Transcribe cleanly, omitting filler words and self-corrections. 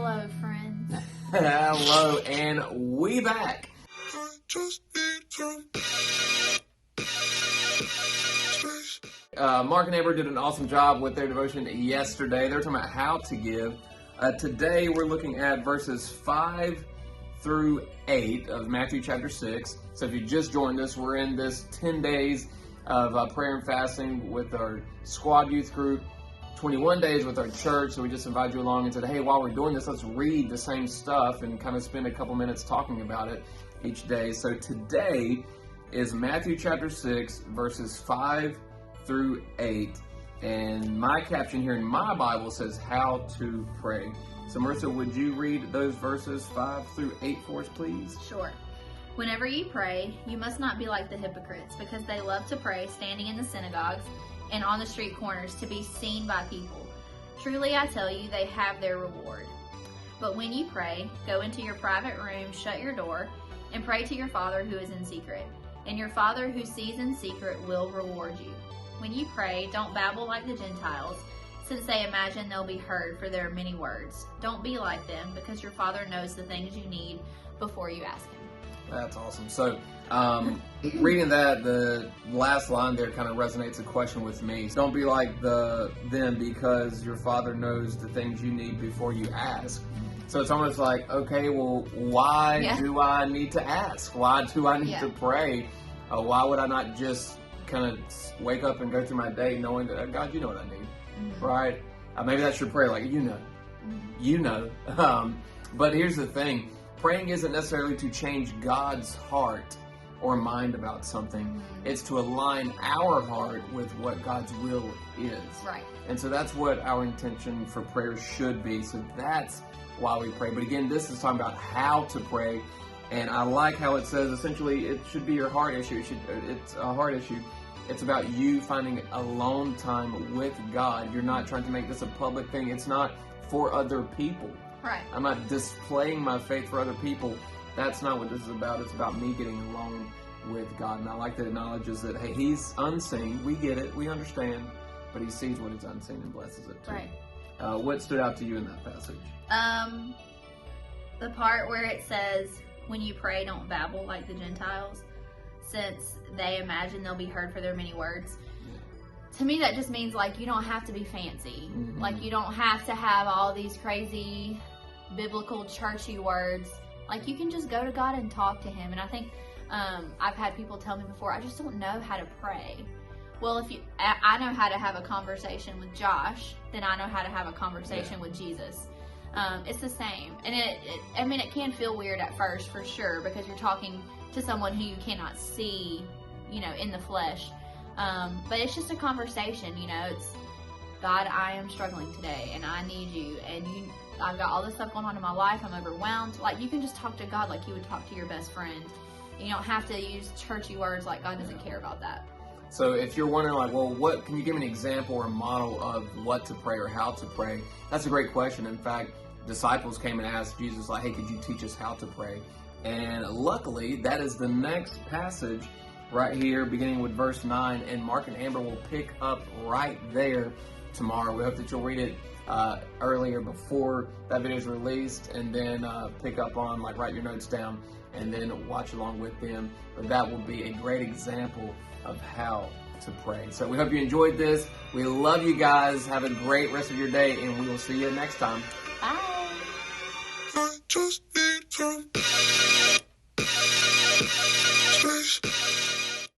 Hello, friends. Hello, and we back. Mark and Amber did an awesome job with their devotion yesterday. They were talking about how to give. Today we're looking at verses 5 through 8 of Matthew chapter 6. So if you just joined us, we're in this 10 days of prayer and fasting with our squad youth group, 21 days with our church. So we just invited you along and said, hey, while we're doing this, let's read the same stuff and kind of spend a couple minutes talking about it each day. So today is Matthew chapter 6, verses 5 through 8. And my caption here in my Bible says how to pray. So Marissa, would you read those verses 5 through 8 for us, please? Sure. Whenever you pray, you must not be like the hypocrites, because they love to pray standing in the synagogues and on the street corners to be seen by people. Truly I tell you, they have their reward. But when you pray, go into your private room, shut your door, and pray to your Father who is in secret. And your Father who sees in secret will reward you. When you pray, don't babble like the Gentiles, since they imagine they'll be heard for their many words. Don't be like them, because your Father knows the things you need before you ask Him. That's awesome. So, reading that, the last line there kind of resonates a question with me. Don't be like them, because your Father knows the things you need before you ask. So it's almost like, okay, well, why do I need to ask? Why do I need to pray? Why would I not just kind of wake up and go through my day knowing that, God, you know what I need, right? Maybe that's your prayer, like, you know. But here's the thing. Praying isn't necessarily to change God's heart or mind about something. It's to align our heart with what God's will is. Right. And so that's what our intention for prayer should be. So that's why we pray. But again, this is talking about how to pray. And I like how it says, essentially, it should be your heart issue. It's a heart issue. It's about you finding alone time with God. You're not trying to make this a public thing. It's not for other people. Right. I'm not displaying my faith for other people. That's not what this is about. It's about me getting alone with God. And I like that it acknowledges that, hey, He's unseen. We get it. We understand. But He sees what is unseen and blesses it too. Right. What stood out to you in that passage? The part where it says, when you pray, don't babble like the Gentiles, since they imagine they'll be heard for their many words. To me, that just means, like, you don't have to be fancy. Like, you don't have to have all these crazy biblical churchy words. Like, you can just go to God and talk to Him. And I think I've had people tell me before, I just don't know how to pray. Well, I know how to have a conversation with Josh, then I know how to have a conversation with Jesus. It's the same. And it can feel weird at first, for sure, because you're talking to someone who you cannot see, in the flesh. But it's just a conversation, it's, God, I am struggling today and I need you, and I've got all this stuff going on in my life. I'm overwhelmed. Like, you can just talk to God like you would talk to your best friend. You don't have to use churchy words. Like, God doesn't care about that. So if you're wondering, like, well, what can you give me an example or a model of what to pray or how to pray? That's a great question. In fact, disciples came and asked Jesus, like, hey, could you teach us how to pray? And luckily, that is the next passage right here, beginning with verse 9, and Mark and Amber will pick up right there tomorrow. We hope that you'll read it earlier before that video is released, and then pick up on, like, write your notes down, and then watch along with them. But that will be a great example of how to pray. So we hope you enjoyed this. We love you guys. Have a great rest of your day, and we will see you next time. Bye. I just need some